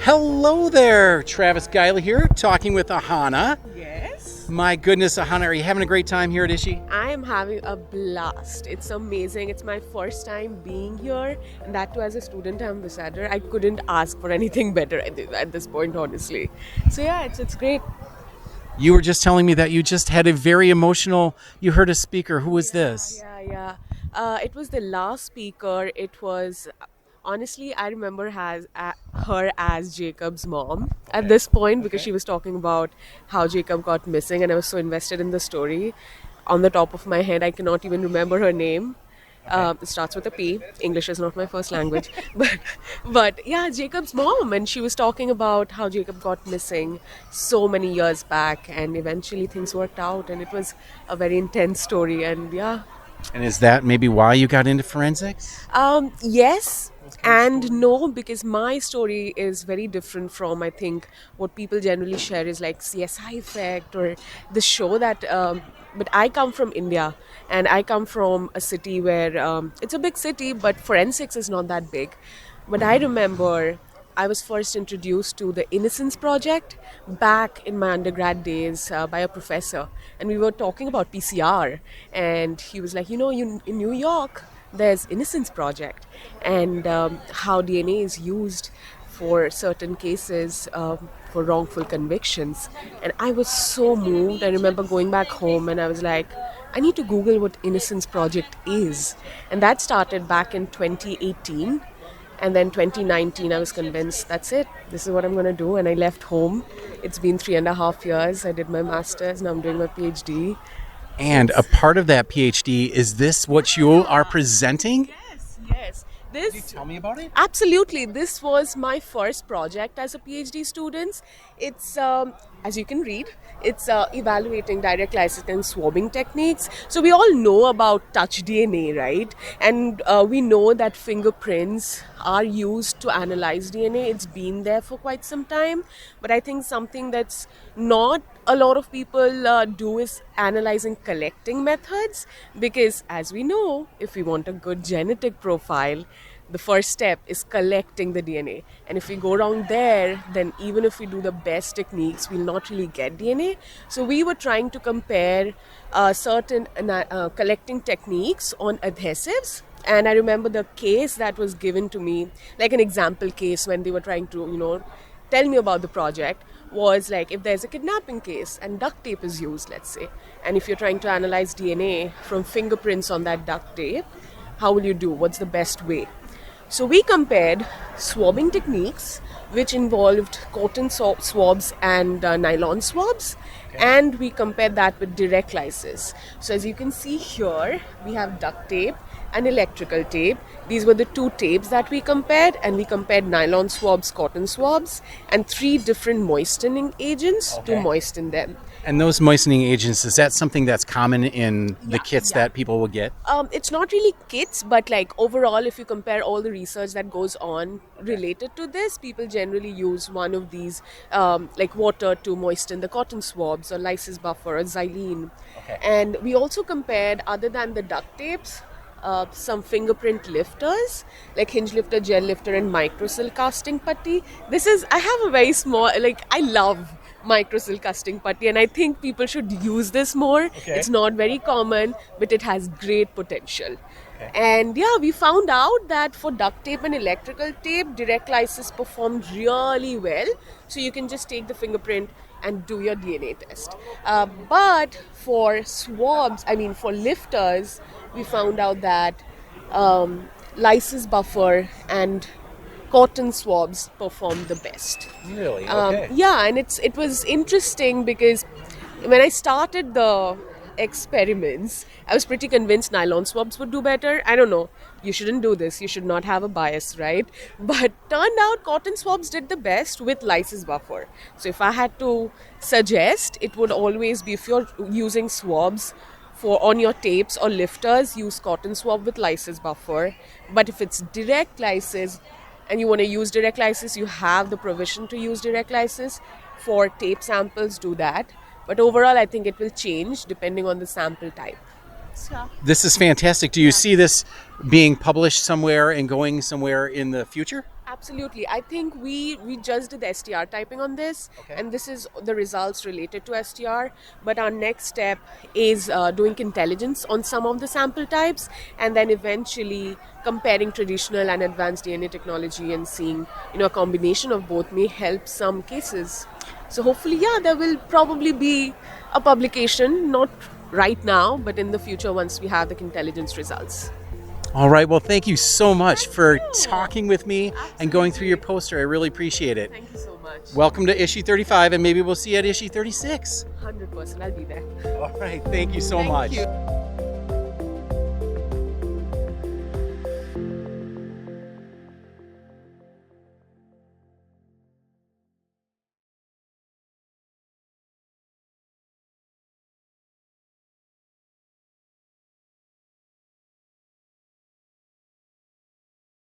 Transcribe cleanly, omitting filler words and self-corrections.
Hello there, Travis Geila here, talking with Ahana. Yes. My goodness, Ahana, are you having a great time here at Ishi? I am having a blast. It's amazing. It's my first time being here, and that too as a student ambassador. I couldn't ask for anything better at this point, honestly. So yeah, it's great. You were just telling me that you just had a very emotional, you heard a speaker. Who was this? Yeah. It was the last speaker. It was honestly, I remember her as Jacob's mom at this point because she was talking about how Jacob got missing, and I was so invested in the story. On the top of my head, I cannot even remember her name. It starts with a P. English is not my first language, but yeah, Jacob's mom, and she was talking about how Jacob got missing so many years back, and eventually things worked out, and it was a very intense story, and yeah. And is that maybe why you got into forensics? Yes and no, because my story is very different from, I think, what people generally share is like CSI Effect or the show that. But I come from India, and I come from a city where it's a big city, but forensics is not that big. But I remember I was first introduced to the Innocence Project back in my undergrad days by a professor, and we were talking about PCR, and he was like, in New York, there's Innocence Project, and how DNA is used for certain cases for wrongful convictions. And I was so moved. I remember going back home and I was like, I need to Google what Innocence Project is. And that started back in 2018. And then 2019, I was convinced that's it. This is what I'm going to do. And I left home. It's been 3.5 years. I did my master's. Now I'm doing my PhD. And a part of that PhD, is this what you are presenting? Yes. Can you tell me about it? Absolutely. This was my first project as a PhD student. It's, as you can read, it's evaluating direct lysis and swabbing techniques. So we all know about touch DNA, right? And we know that fingerprints are used to analyze DNA. It's been there for quite some time. But I think something that's not a lot of people do is analyzing collecting methods, because as we know, if we want a good genetic profile, the first step is collecting the DNA. And if we go wrong there, then even if we do the best techniques, we'll not really get DNA. So we were trying to compare certain collecting techniques on adhesives. And I remember the case that was given to me, like an example case when they were trying to, tell me about the project, was like if there's a kidnapping case and duct tape is used, let's say, and if you're trying to analyze DNA from fingerprints on that duct tape, how will you do? What's the best way? So we compared swabbing techniques, which involved cotton swabs and nylon swabs, and we compared that with direct lysis. So as you can see here, we have duct tape and electrical tape. These were the two tapes that we compared, and we compared nylon swabs, cotton swabs, and 3 different moistening agents to moisten them. And those moistening agents, is that something that's common in the kits that people will get? It's not really kits, but like overall, if you compare all the research that goes on related to this, people generally use one of these, like water to moisten the cotton swabs, or lysis buffer, or xylene. And we also compared, other than the duct tapes, some fingerprint lifters like hinge lifter, gel lifter, and microsil casting putty. I have a very small, I love microsil casting putty, and I think people should use this more. It's not very common, but it has great potential. And yeah, we found out that for duct tape and electrical tape, direct lysis performed really well. So you can just take the fingerprint and do your DNA test. But for for lifters, we found out that lysis buffer and cotton swabs performed the best. Really? Yeah, and it was interesting because when I started the experiments, I was pretty convinced nylon swabs would do better. I don't know. You shouldn't do this. You should not have a bias, right? But turned out cotton swabs did the best with lysis buffer. So if I had to suggest, it would always be, if you're using swabs on your tapes or lifters, use cotton swab with lysis buffer. But if it's direct lysis and you want to use direct lysis, you have the provision to use direct lysis. For tape samples, do that. But overall, I think it will change depending on the sample type. So, This is fantastic. Do you see this being published somewhere and going somewhere in the future? Absolutely. I think we just did the STR typing on this, Okay. and this is the results related to STR. But our next step is doing intelligence on some of the sample types, and then eventually comparing traditional and advanced DNA technology and seeing, a combination of both may help some cases. So hopefully, yeah, there will probably be a publication, not right now, but in the future once we have the intelligence results. All right. Well, thank you so much for you. talking with me and going through your poster. I really appreciate it. Thank you so much. Welcome to issue 35, and maybe we'll see you at issue 36. 100%, I'll be there. All right. Thank you so much. You.